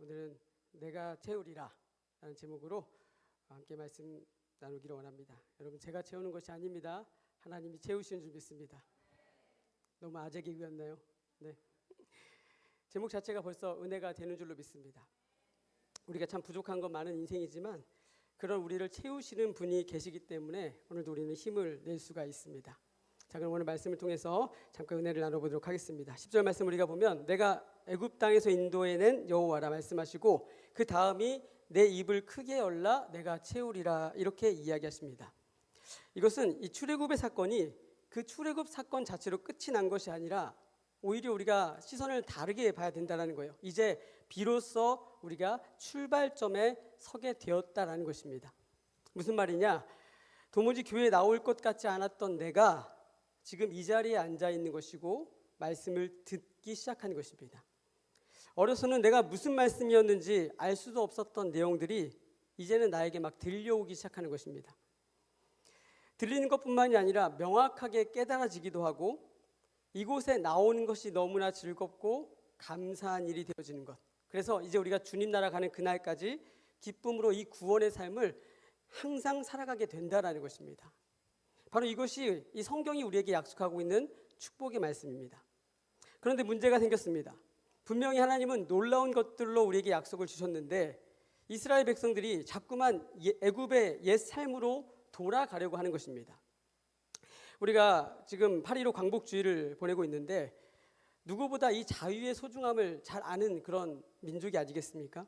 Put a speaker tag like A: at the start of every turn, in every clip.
A: 오늘은 내가 채우리라 라는 제목으로 함께 말씀 나누기를 원합니다. 여러분, 제가 채우는 것이 아닙니다. 하나님이 채우시는 줄 믿습니다. 너무 아재 개그였나요? 네. 제목 자체가 벌써 은혜가 되는 줄로 믿습니다. 우리가 참 부족한 건 많은 인생이지만 그런 우리를 채우시는 분이 계시기 때문에 오늘도 우리는 힘을 낼 수가 있습니다. 자, 그럼 오늘 말씀을 통해서 잠깐 은혜를 나눠보도록 하겠습니다. 10절 말씀 우리가 보면 내가 애굽 땅에서 인도해낸 여호와라 말씀하시고 그 다음이 내 입을 크게 열라 내가 채우리라 이렇게 이야기하십니다. 이것은 이 출애굽의 사건이 그 출애굽 사건 자체로 끝이 난 것이 아니라 오히려 우리가 시선을 다르게 봐야 된다는 거예요. 이제 비로소 우리가 출발점에 서게 되었다라는 것입니다. 무슨 말이냐? 도무지 교회에 나올 것 같지 않았던 내가 지금 이 자리에 앉아 있는 것이고 말씀을 듣기 시작한 것입니다. 어려서는 내가 무슨 말씀이었는지 알 수도 없었던 내용들이 이제는 나에게 막 들려오기 시작하는 것입니다. 들리는 것뿐만이 아니라 명확하게 깨달아지기도 하고 이곳에 나오는 것이 너무나 즐겁고 감사한 일이 되어지는 것. 그래서 이제 우리가 주님 나라 가는 그날까지 기쁨으로 이 구원의 삶을 항상 살아가게 된다라는 것입니다. 바로 이것이 이 성경이 우리에게 약속하고 있는 축복의 말씀입니다. 그런데 문제가 생겼습니다. 분명히 하나님은 놀라운 것들로 우리에게 약속을 주셨는데 이스라엘 백성들이 자꾸만 애굽의 옛 삶으로 돌아가려고 하는 것입니다. 우리가 지금 8.15 광복주의를 보내고 있는데 누구보다 이 자유의 소중함을 잘 아는 그런 민족이 아니겠습니까?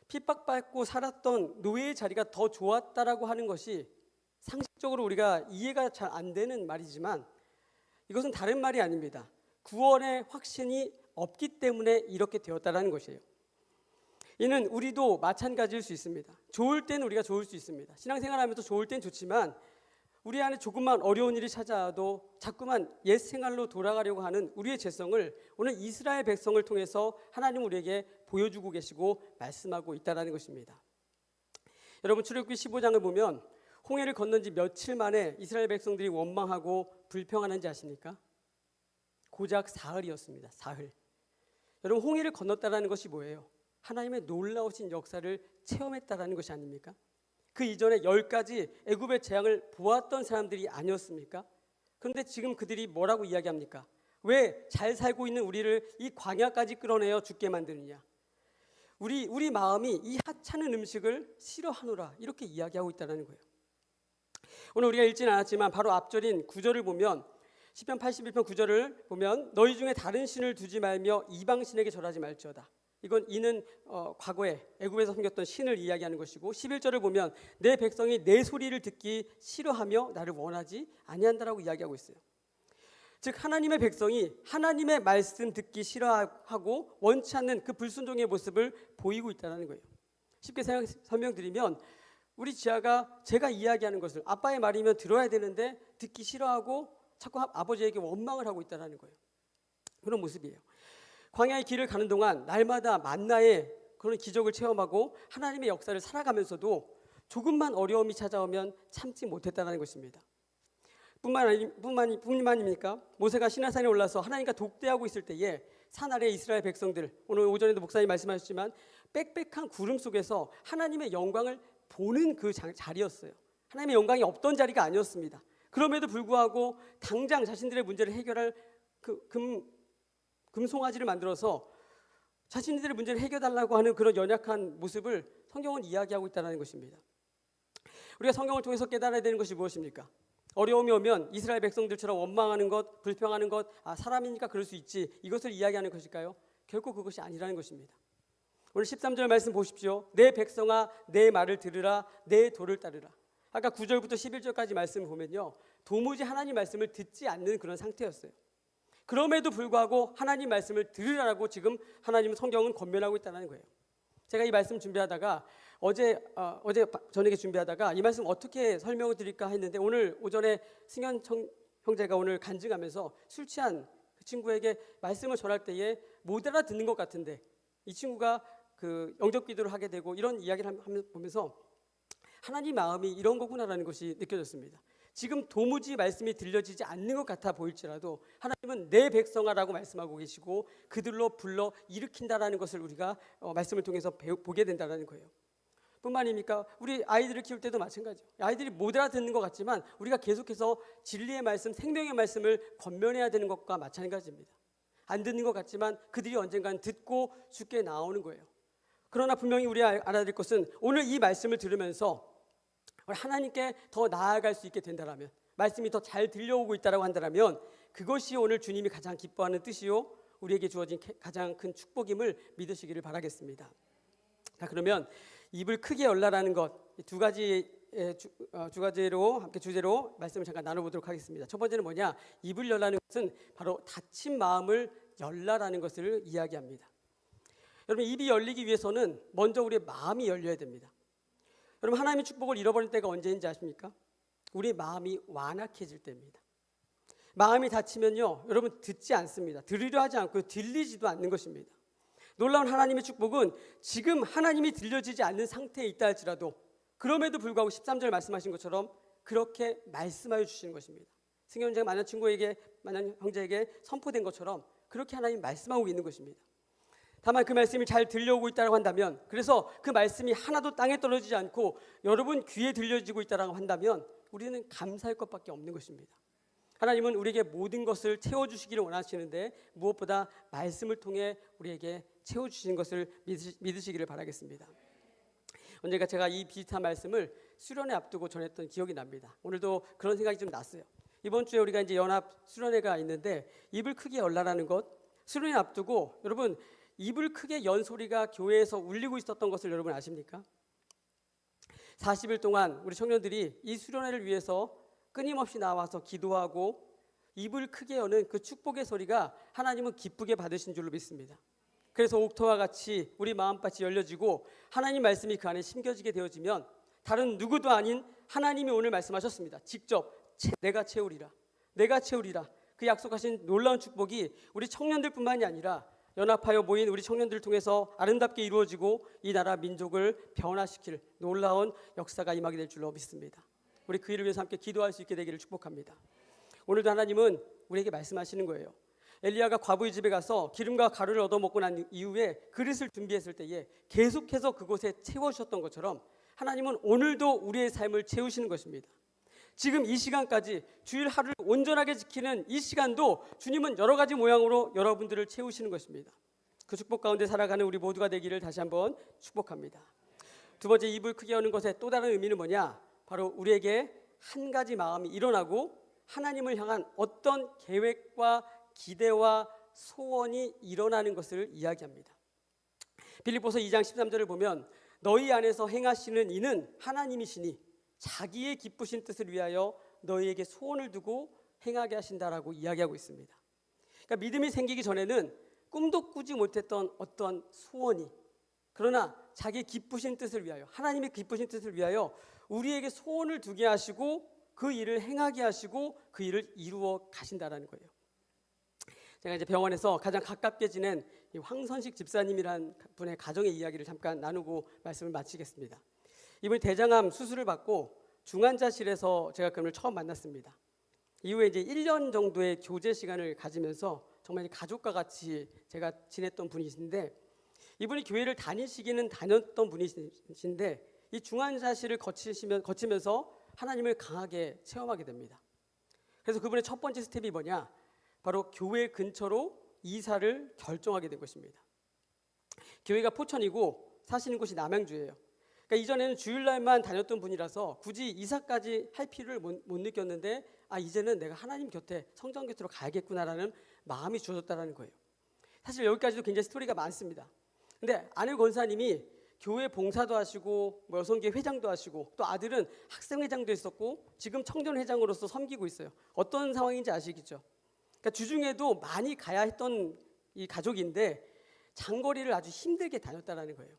A: 핍박받고 살았던 노예의 자리가 더 좋았다라고 하는 것이 상식적으로 우리가 이해가 잘 안 되는 말이지만 이것은 다른 말이 아닙니다. 구원의 확신이 없기 때문에 이렇게 되었다라는 것이에요. 이는 우리도 마찬가지일 수 있습니다. 좋을 땐 우리가 좋을 수 있습니다. 신앙생활하면서 좋을 땐 좋지만 우리 안에 조금만 어려운 일이 찾아와도 자꾸만 옛 생활로 돌아가려고 하는 우리의 죄성을 오늘 이스라엘 백성을 통해서 하나님 우리에게 보여주고 계시고 말씀하고 있다는 것입니다. 여러분, 출애굽기 15장을 보면 홍해를 건넌 지 며칠 만에 이스라엘 백성들이 원망하고 불평하는지 아십니까? 고작 사흘이었습니다. 사흘. 여러분, 홍해를 건넜다는 것이 뭐예요? 하나님의 놀라우신 역사를 체험했다는 것이 아닙니까? 그 이전에 10가지 애굽의 재앙을 보았던 사람들이 아니었습니까? 그런데 지금 그들이 뭐라고 이야기합니까? 왜 잘 살고 있는 우리를 이 광야까지 끌어내어 죽게 만드느냐? 우리 마음이 이 하찮은 음식을 싫어하노라 이렇게 이야기하고 있다는 거예요. 오늘 우리가 읽지는 않았지만 바로 앞절인 9절을 보면 시편 81편 9절을 보면 너희 중에 다른 신을 두지 말며 이방신에게 절하지 말지어다. 이는 과거에 애굽에서 섬겼던 신을 이야기하는 것이고 11절을 보면 내 백성이 내 소리를 듣기 싫어하며 나를 원하지 아니한다라고 이야기하고 있어요. 즉 하나님의 백성이 하나님의 말씀 듣기 싫어하고 원치 않는 그 불순종의 모습을 보이고 있다는 거예요. 쉽게 설명드리면 우리 지아가 제가 이야기하는 것을 아빠의 말이면 들어야 되는데 듣기 싫어하고 자꾸 아버지에게 원망을 하고 있다는 거예요. 그런 모습이에요. 광야의 길을 가는 동안 날마다 만나의 그런 기적을 체험하고 하나님의 역사를 살아가면서도 조금만 어려움이 찾아오면 참지 못했다는 것입니다. 뿐만입니까? 모세가 시내산에 올라서 하나님과 독대하고 있을 때에 산 아래 이스라엘 백성들, 오늘 오전에도 목사님 말씀하셨지만 빽빽한 구름 속에서 하나님의 영광을 보는 그 자리였어요. 하나님의 영광이 없던 자리가 아니었습니다. 그럼에도 불구하고 당장 자신들의 문제를 해결할 금송아지를 만들어서 자신들의 문제를 해결하려고 하는 그런 연약한 모습을 성경은 이야기하고 있다는 것입니다. 우리가 성경을 통해서 깨달아야 되는 것이 무엇입니까? 어려움이 오면 이스라엘 백성들처럼 원망하는 것, 불평하는 것, 사람이니까 그럴 수 있지, 이것을 이야기하는 것일까요? 결코 그것이 아니라는 것입니다. 오늘 13절 말씀 보십시오. 내 백성아 내 말을 들으라 내 도를 따르라. 아까 9절부터 11절까지 말씀을 보면요, 도무지 하나님 말씀을 듣지 않는 그런 상태였어요. 그럼에도 불구하고 하나님 말씀을 들으라고 지금 하나님 성경은 권면하고 있다는 거예요. 제가 이 말씀 준비하다가 어제 저녁에 준비하다가 이 말씀 어떻게 설명을 드릴까 했는데 오늘 오전에 승현 형제가 오늘 간증하면서 술 취한 그 친구에게 말씀을 전할 때에 못 알아듣는 것 같은데 이 친구가 그 영접 기도를 하게 되고 이런 이야기를 보면서 하나님 마음이 이런 거구나라는 것이 느껴졌습니다. 지금 도무지 말씀이 들려지지 않는 것 같아 보일지라도 하나님은 내 백성아라고 말씀하고 계시고 그들로 불러 일으킨다라는 것을 우리가 말씀을 통해서 보게 된다는 거예요. 뿐만 아닙니까? 우리 아이들을 키울 때도 마찬가지예요. 아이들이 못 알아듣는 것 같지만 우리가 계속해서 진리의 말씀, 생명의 말씀을 권면해야 되는 것과 마찬가지입니다. 안 듣는 것 같지만 그들이 언젠간 듣고 죽게 나오는 거예요. 그러나 분명히 우리 알아야 될 것은 오늘 이 말씀을 들으면서 하나님께 더 나아갈 수 있게 된다라면, 말씀이 더 잘 들려오고 있다라고 한다면 그것이 오늘 주님이 가장 기뻐하는 뜻이요 우리에게 주어진 가장 큰 축복임을 믿으시기를 바라겠습니다. 자, 그러면 입을 크게 열라라는 것 두 가지로 함께 주제로 말씀을 잠깐 나눠보도록 하겠습니다. 첫 번째는 뭐냐? 입을 열라는 것은 바로 닫힌 마음을 열라라는 것을 이야기합니다. 여러분, 입이 열리기 위해서는 먼저 우리의 마음이 열려야 됩니다. 여러분, 하나님의 축복을 잃어버린 때가 언제인지 아십니까? 우리 마음이 완악해질 때입니다. 마음이 닫히면요, 여러분 듣지 않습니다. 들으려 하지 않고 들리지도 않는 것입니다. 놀라운 하나님의 축복은 지금 하나님이 들려지지 않는 상태에 있다 할지라도 그럼에도 불구하고 13절 말씀하신 것처럼 그렇게 말씀하여 주시는 것입니다. 승현제가 만난 친구에게, 만난 형제에게 선포된 것처럼 그렇게 하나님 말씀하고 있는 것입니다. 다만 그 말씀이 잘 들려오고 있다고 한다면, 그래서 그 말씀이 하나도 땅에 떨어지지 않고 여러분 귀에 들려지고 있다고 한다면 우리는 감사할 것밖에 없는 것입니다. 하나님은 우리에게 모든 것을 채워주시기를 원하시는데 무엇보다 말씀을 통해 우리에게 채워주시는 것을 믿으시기를 바라겠습니다. 언젠가 제가 이 비슷한 말씀을 수련회 앞두고 전했던 기억이 납니다. 오늘도 그런 생각이 좀 났어요. 이번 주에 우리가 이제 연합 수련회가 있는데 입을 크게 열라라는 것, 수련회 앞두고 여러분 입을 크게 연 소리가 교회에서 울리고 있었던 것을 여러분 아십니까? 40일 동안 우리 청년들이 이 수련회를 위해서 끊임없이 나와서 기도하고 입을 크게 여는 그 축복의 소리가 하나님은 기쁘게 받으신 줄로 믿습니다. 그래서 옥토와 같이 우리 마음밭이 열려지고 하나님 말씀이 그 안에 심겨지게 되어지면 다른 누구도 아닌 하나님이 오늘 말씀하셨습니다. 직접 내가 채우리라, 내가 채우리라. 그 약속하신 놀라운 축복이 우리 청년들뿐만이 아니라 연합하여 모인 우리 청년들을 통해서 아름답게 이루어지고 이 나라 민족을 변화시킬 놀라운 역사가 임하게 될 줄로 믿습니다. 우리 그 일을 위해서 함께 기도할 수 있게 되기를 축복합니다. 오늘도 하나님은 우리에게 말씀하시는 거예요. 엘리야가 과부의 집에 가서 기름과 가루를 얻어먹고 난 이후에 그릇을 준비했을 때에 계속해서 그곳에 채워주셨던 것처럼 하나님은 오늘도 우리의 삶을 채우시는 것입니다. 지금 이 시간까지 주일 하루를 온전하게 지키는 이 시간도 주님은 여러 가지 모양으로 여러분들을 채우시는 것입니다. 그 축복 가운데 살아가는 우리 모두가 되기를 다시 한번 축복합니다. 두 번째, 입을 크게 여는 것의 또 다른 의미는 뭐냐? 바로 우리에게 한 가지 마음이 일어나고 하나님을 향한 어떤 계획과 기대와 소원이 일어나는 것을 이야기합니다. 빌립보서 2장 13절을 보면 너희 안에서 행하시는 이는 하나님이시니 자기의 기쁘신 뜻을 위하여 너희에게 소원을 두고 행하게 하신다라고 이야기하고 있습니다. 그러니까 믿음이 생기기 전에는 꿈도 꾸지 못했던 어떤 소원이, 그러나 자기의 기쁘신 뜻을 위하여, 하나님의 기쁘신 뜻을 위하여 우리에게 소원을 두게 하시고 그 일을 행하게 하시고 그 일을 이루어 가신다라는 거예요. 제가 이제 병원에서 가장 가깝게 지낸 이 황선식 집사님이라는 분의 가정의 이야기를 잠깐 나누고 말씀을 마치겠습니다. 이분이 대장암 수술을 받고 중환자실에서 제가 그분을 처음 만났습니다. 이후에 이제 1년 정도의 교제 시간을 가지면서 정말 가족과 같이 제가 지냈던 분이신데, 이분이 교회를 다니시기는 다녔던 분이신데 이 중환자실을 거치면서 하나님을 강하게 체험하게 됩니다. 그래서 그분의 첫 번째 스텝이 뭐냐? 바로 교회 근처로 이사를 결정하게 된 것입니다. 교회가 포천이고 사시는 곳이 남양주예요. 그러니까 이전에는 주일날만 다녔던 분이라서 굳이 이사까지 할 필요를 못 느꼈는데 이제는 내가 하나님 곁에, 성전 곁으로 가야겠구나라는 마음이 주어졌다는 거예요. 사실 여기까지도 굉장히 스토리가 많습니다. 근데 아내 권사님이 교회 봉사도 하시고 여성계 회장도 하시고 또 아들은 학생회장도 했었고 지금 청년회장으로서 섬기고 있어요. 어떤 상황인지 아시겠죠? 그러니까 주중에도 많이 가야 했던 이 가족인데 장거리를 아주 힘들게 다녔다는 거예요.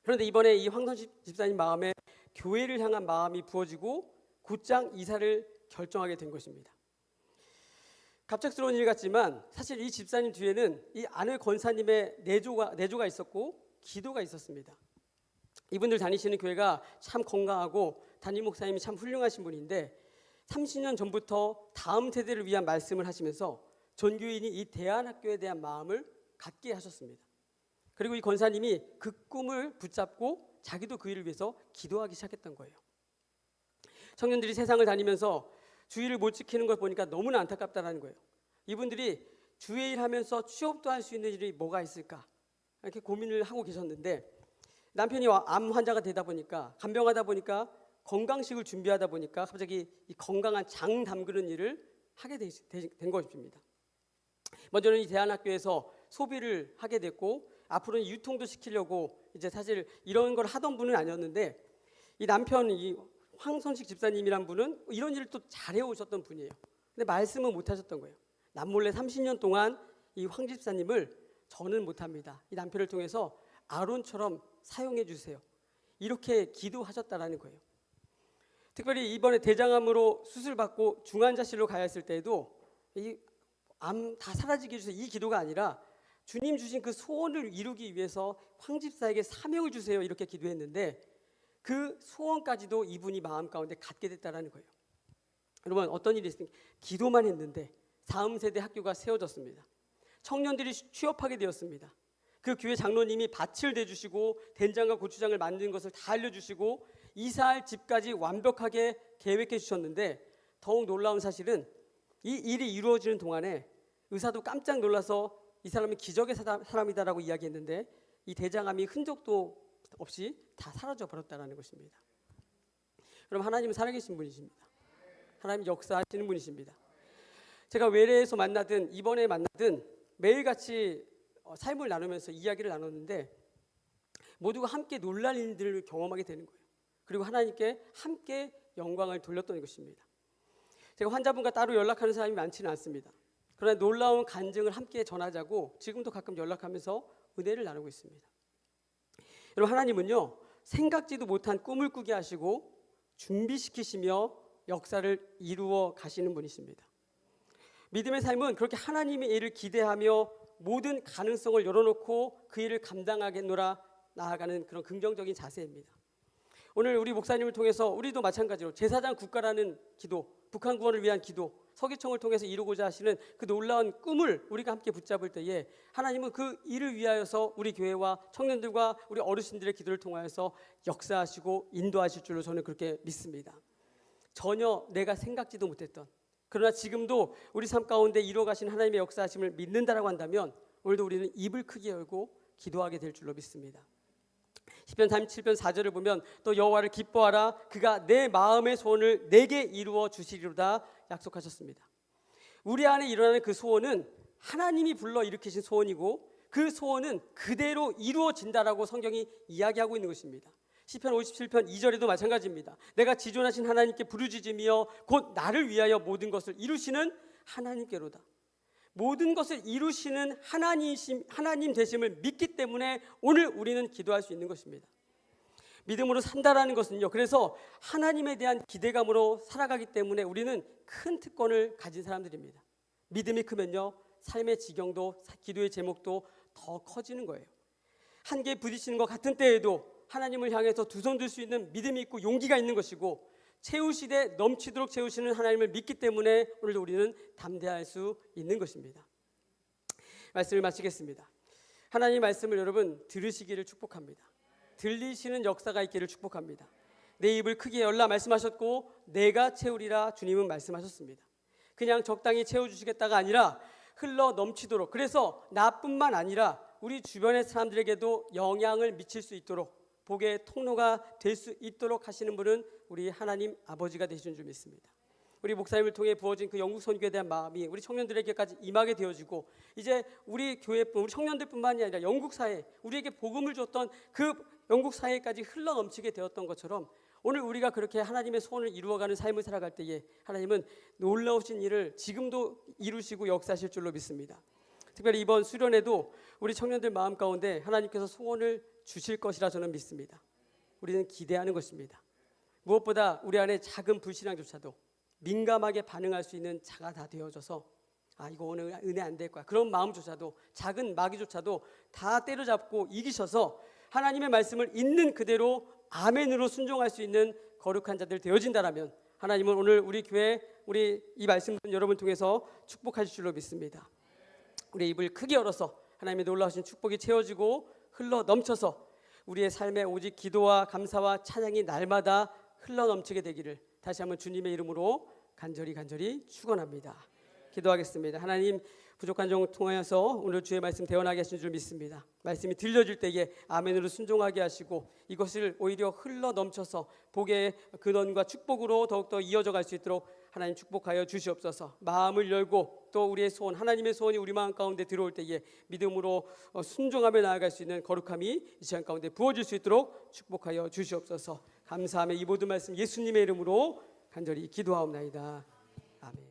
A: 그런데 이번에 이 황선식 집사님 마음에 교회를 향한 마음이 부어지고 곧장 이사를 결정하게 된 것입니다. 갑작스러운 일 같지만 사실 이 집사님 뒤에는 이 아내 권사님의 내조가 있었고 기도가 있었습니다. 이분들 다니시는 교회가 참 건강하고 담임 목사님이 참 훌륭하신 분인데 30년 전부터 다음 세대를 위한 말씀을 하시면서 전교인이 이 대안학교에 대한 마음을 갖게 하셨습니다. 그리고 이 권사님이 그 꿈을 붙잡고 자기도 그 일을 위해서 기도하기 시작했던 거예요. 청년들이 세상을 다니면서 주의를 못 지키는 걸 보니까 너무나 안타깝다는 거예요. 이분들이 주의 일 하면서 취업도 할 수 있는 일이 뭐가 있을까 이렇게 고민을 하고 계셨는데, 남편이 암 환자가 되다 보니까, 간병하다 보니까, 건강식을 준비하다 보니까 갑자기 이 건강한 장 담그는 일을 하게 된 것입니다. 먼저는 이 대안학교에서 소비를 하게 됐고, 앞으로는 유통도 시키려고 이제 사실 이런 걸 하던 분은 아니었는데, 이 남편 이 황선식 집사님이란 분은 이런 일을 또 잘해 오셨던 분이에요. 근데 말씀은 못 하셨던 거예요. 남몰래 30년 동안 이 황 집사님을 저는 못합니다, 이 남편을 통해서 아론처럼 사용해 주세요, 이렇게 기도하셨다라는 거예요. 특별히 이번에 대장암으로 수술받고 중환자실로 가야 했을 때에도 이 암 다 사라지게 해주세요, 이 기도가 아니라 주님 주신 그 소원을 이루기 위해서 황 집사에게 사명을 주세요, 이렇게 기도했는데 그 소원까지도 이분이 마음 가운데 갖게 됐다라는 거예요. 여러분, 어떤 일이 있습니까? 기도만 했는데 다음 세대 학교가 세워졌습니다. 청년들이 취업하게 되었습니다. 그 교회 장로님이 밭을 대주시고 된장과 고추장을 만드는 것을 다 알려주시고 이사할 집까지 완벽하게 계획해 주셨는데, 더욱 놀라운 사실은 이 일이 이루어지는 동안에 의사도 깜짝 놀라서 이 사람은 기적의 사람이다라고 이야기했는데 이 대장암이 흔적도 없이 다 사라져 버렸다는 것입니다. 그럼 하나님은 살아계신 분이십니다. 하나님 역사하시는 분이십니다. 제가 외래에서 만나든 이번에 만나든 매일같이 삶을 나누면서 이야기를 나눴는데 모두가 함께 놀랄 일들을 경험하게 되는 거예요. 그리고 하나님께 함께 영광을 돌렸던 것입니다. 제가 환자분과 따로 연락하는 사람이 많지는 않습니다. 그러나 놀라운 간증을 함께 전하자고 지금도 가끔 연락하면서 은혜를 나누고 있습니다. 여러분, 하나님은요, 생각지도 못한 꿈을 꾸게 하시고 준비시키시며 역사를 이루어 가시는 분이십니다. 믿음의 삶은 그렇게 하나님의 일을 기대하며 모든 가능성을 열어놓고 그 일을 감당하겠노라 나아가는 그런 긍정적인 자세입니다. 오늘 우리 목사님을 통해서 우리도 마찬가지로 제사장 국가라는 기도, 북한 구원을 위한 기도, 서기청을 통해서 이루고자 하시는 그 놀라운 꿈을 우리가 함께 붙잡을 때에 하나님은 그 일을 위하여서 우리 교회와 청년들과 우리 어르신들의 기도를 통하여서 역사하시고 인도하실 줄로 저는 그렇게 믿습니다. 전혀 내가 생각지도 못했던, 그러나 지금도 우리 삶 가운데 이루어가신 하나님의 역사하심을 믿는다라고 한다면 오늘도 우리는 입을 크게 열고 기도하게 될 줄로 믿습니다. 시편 37편 4절을 보면 또 여호와를 기뻐하라, 그가 내 마음의 소원을 내게 이루어 주시리로다 약속하셨습니다. 우리 안에 일어나는 그 소원은 하나님이 불러 일으키신 소원이고 그 소원은 그대로 이루어진다라고 성경이 이야기하고 있는 것입니다. 시편 57편 2절에도 마찬가지입니다. 내가 지존하신 하나님께 부르짖으며 곧 나를 위하여 모든 것을 이루시는 하나님께로다. 모든 것을 이루시는 하나님 되심을 믿기 때문에 오늘 우리는 기도할 수 있는 것입니다. 믿음으로 산다라는 것은요, 그래서 하나님에 대한 기대감으로 살아가기 때문에 우리는 큰 특권을 가진 사람들입니다. 믿음이 크면요, 삶의 지경도 기도의 제목도 더 커지는 거예요. 한계에 부딪히는 것 같은 때에도 하나님을 향해서 두 손 들 수 있는 믿음이 있고 용기가 있는 것이고, 채우시되 넘치도록 채우시는 하나님을 믿기 때문에 오늘도 우리는 담대할 수 있는 것입니다. 말씀을 마치겠습니다. 하나님의 말씀을 여러분 들으시기를 축복합니다. 들리시는 역사가 있기를 축복합니다. 내 입을 크게 열라 말씀하셨고 내가 채우리라 주님은 말씀하셨습니다. 그냥 적당히 채워주시겠다가 아니라 흘러 넘치도록, 그래서 나뿐만 아니라 우리 주변의 사람들에게도 영향을 미칠 수 있도록, 복의 통로가 될 수 있도록 하시는 분은 우리 하나님 아버지가 되시는 줄 믿습니다. 우리 목사님을 통해 부어진 그 영국 선교에 대한 마음이 우리 청년들에게까지 임하게 되어지고, 이제 우리 교회뿐, 우리 청년들뿐만이 아니라 영국 사회, 우리에게 복음을 줬던 그 영국 사회까지 흘러 넘치게 되었던 것처럼 오늘 우리가 그렇게 하나님의 소원을 이루어가는 삶을 살아갈 때에 하나님은 놀라우신 일을 지금도 이루시고 역사하실 줄로 믿습니다. 특별히 이번 수련회도 우리 청년들 마음 가운데 하나님께서 소원을 주실 것이라 저는 믿습니다. 우리는 기대하는 것입니다. 무엇보다 우리 안에 작은 불신앙조차도 민감하게 반응할 수 있는 자가 다 되어져서 이거 오늘 은혜 안 될 거야, 그런 마음조차도, 작은 마귀조차도 다 때려잡고 이기셔서 하나님의 말씀을 있는 그대로 아멘으로 순종할 수 있는 거룩한 자들 되어진다라면 하나님은 오늘 우리 교회 우리 이 말씀 듣는 여러분 통해서 축복하실 줄로 믿습니다. 우리의 입을 크게 열어서 하나님의 놀라우신 축복이 채워지고 흘러 넘쳐서 우리의 삶에 오직 기도와 감사와 찬양이 날마다 흘러 넘치게 되기를 다시 한번 주님의 이름으로 간절히 축원합니다. 기도하겠습니다. 하나님, 부족한 종 통하여서 오늘 주의 말씀 대언하게 하신 줄 믿습니다. 말씀이 들려질 때에 아멘으로 순종하게 하시고 이것을 오히려 흘러 넘쳐서 복의 근원과 축복으로 더욱더 이어져 갈 수 있도록 하나님 축복하여 주시옵소서. 마음을 열고 또 우리의 소원, 하나님의 소원이 우리 마음 가운데 들어올 때에 믿음으로 순종하며 나아갈 수 있는 거룩함이 이 시간 가운데 부어질 수 있도록 축복하여 주시옵소서. 감사하며 이 모든 말씀 예수님의 이름으로 간절히 기도하옵나이다. 아멘.